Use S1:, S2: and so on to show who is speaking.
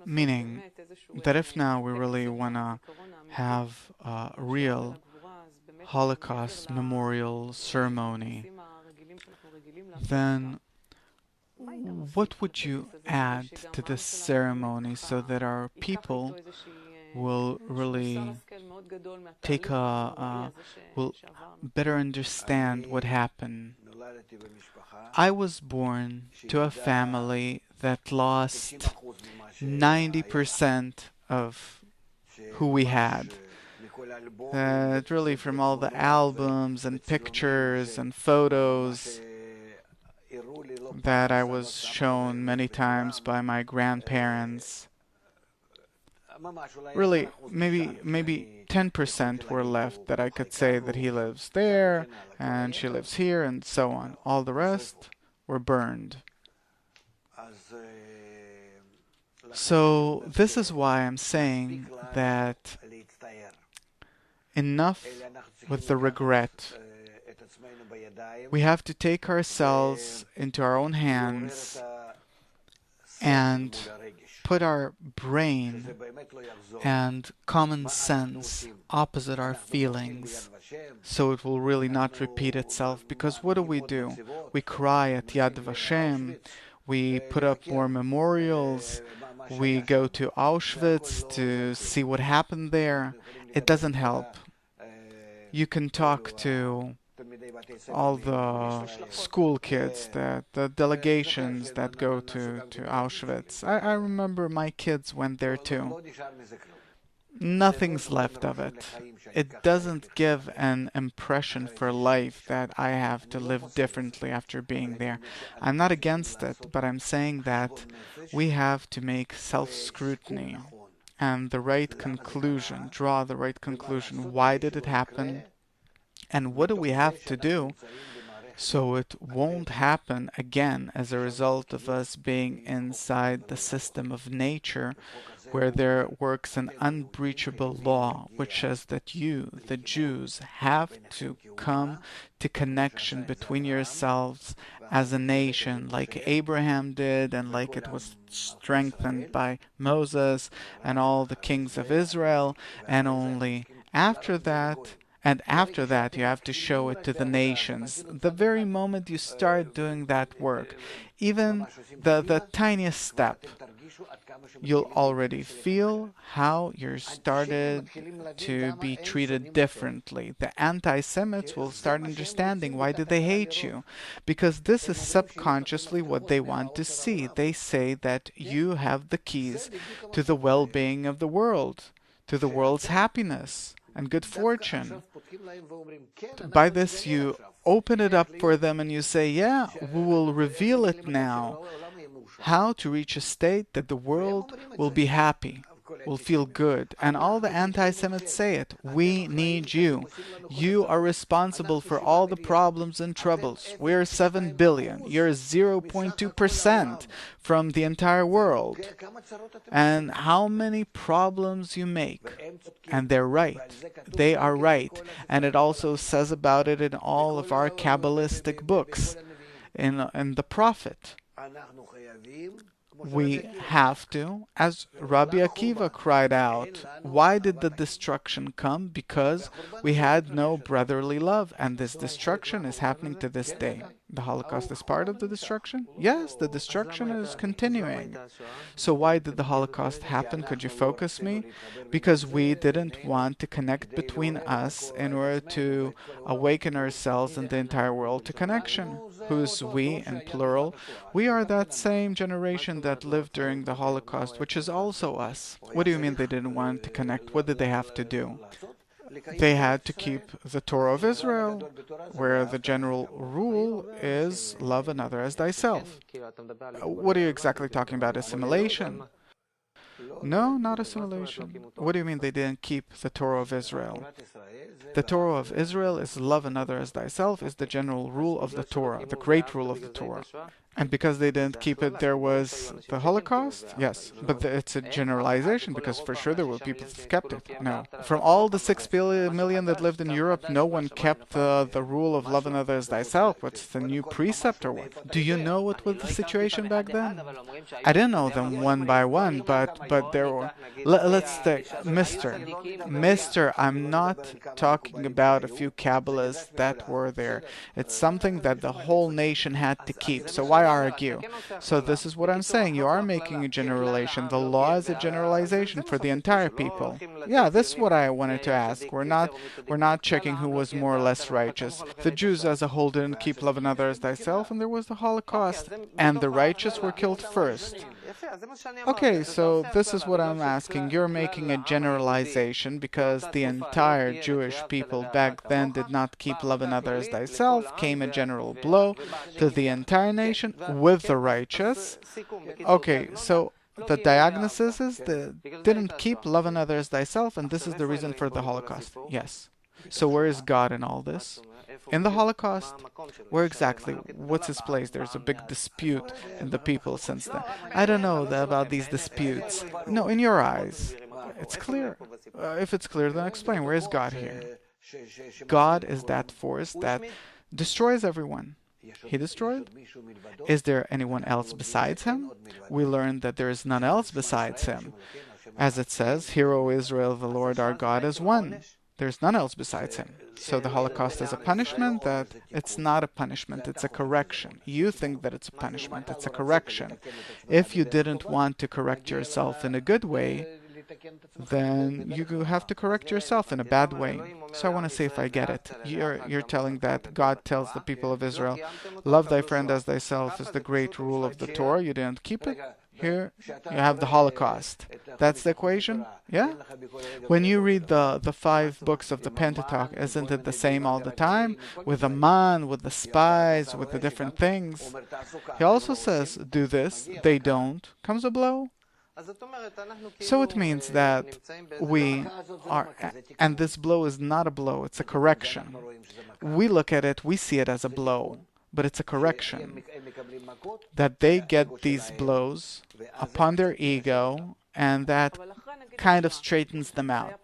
S1: Meaning that if now we really want to have a real Holocaust memorial ceremony, then what would you add to this ceremony so that our people will really will better understand what happened? I was born to a family that lost 90% of who we had. Really, from all the albums and pictures and photos that I was shown many times by my grandparents, really, maybe 10% were left that I could say that he lives there and she lives here and so on. All the rest were burned. So this is why I'm saying that enough with the regret. We have to take ourselves into our own hands and put our brain and common sense opposite our feelings so it will really not repeat itself. Because what do? We cry at Yad Vashem, we put up more memorials, we go to Auschwitz to see what happened there. It doesn't help. You can talk to all the school kids, the delegations that go to Auschwitz. I remember my kids went there too. Nothing's left of it. It doesn't give an impression for life that I have to live differently after being there. I'm not against it, but I'm saying that we have to make self-scrutiny and the right conclusion, draw the right conclusion. Why did it happen? And what do we have to do so it won't happen again as a result of us being inside the system of nature where there works an unbreachable law which says that you, the Jews, have to come to connection between yourselves as a nation like Abraham did and like it was strengthened by Moses and all the kings of Israel, and only after that you have to show it to the nations. The very moment you start doing that work, even the tiniest step, you'll already feel how you're started to be treated differently. The anti-Semites will start understanding why did they hate you. Because this is subconsciously what they want to see. They say that you have the keys to the well-being of the world, to the world's happiness and good fortune. By this you open it up for them and you say, yeah, we will reveal it now. How to reach a state that the world will be happy, will feel good. And all the anti-Semites say it. We need you. You are responsible for all the problems and troubles. We're 7 billion. You're 0.2% from the entire world. And how many problems you make. And they're right. They are right. And it also says about it in all of our Kabbalistic books, in the Prophet. We have to, as Rabbi Akiva cried out, why did the destruction come? Because we had no brotherly love, and this destruction is happening to this day. The Holocaust is part of the destruction? Yes, the destruction is continuing. So why did the Holocaust happen? Could you focus me? Because we didn't want to connect between us in order to awaken ourselves and the entire world to connection. Who's we in plural? We are that same generation that lived during the Holocaust, which is also us. What do you mean they didn't want to connect? What did they have to do? They had to keep the Torah of Israel, where the general rule is love another as thyself. What are you exactly talking about? Assimilation? No, not assimilation. What do you mean they didn't keep the Torah of Israel? The Torah of Israel is love another as thyself, is the general rule of the Torah, the great rule of the Torah. And because they didn't keep it, there was the Holocaust? Yes. But it's a generalization because for sure there were people that kept it. No. From all the 6 million that lived in Europe, no one kept the rule of love another as thyself. What's the new precept or what? Do you know what was the situation back then? I didn't know them one by one, but there were. Let's take Mister. I'm not talking about a few Kabbalists that were there. It's something that the whole nation had to keep. So why argue? So this is what I'm saying. You are making a generalization. The law is a generalization for the entire people. Yeah, this is what I wanted to ask. We're not checking who was more or less righteous. The Jews as a whole didn't keep love another as thyself, and there was the Holocaust, and the righteous were killed first. Okay, so this is what I'm asking. You're making a generalization because the entire Jewish people back then did not keep love another as thyself, came a general blow to the entire nation with the righteous. Okay, so the diagnosis is they didn't keep love another as thyself, and this is the reason for the Holocaust. Yes. So where is God in all this? In the Holocaust, where exactly? What's his place? There's a big dispute in the people since then. I don't know about these disputes. No, in your eyes, it's clear. If it's clear, then explain. Where is God here? God is that force that destroys everyone. He destroyed? Is there anyone else besides him? We learned that there is none else besides him. As it says, Hear, O Israel, the Lord our God is one. There's none else besides him. So the Holocaust is a punishment? That it's not a punishment, it's a correction. You think that it's a punishment, it's a correction. If you didn't want to correct yourself in a good way, then you have to correct yourself in a bad way. So I want to see if I get it. You're telling that God tells the people of Israel, love thy friend as thyself is the great rule of the Torah. You didn't keep it. Here you have the Holocaust. That's the equation? Yeah? When you read the 5 books of the Pentateuch, isn't it the same all the time? With the man, with the spies, with the different things. He also says, do this, they don't. Comes a blow. So it means that we are, and this blow is not a blow, it's a correction. We look at it, we see it as a blow, but it's a correction. That they get these blows upon their ego, and that kind of straightens them out.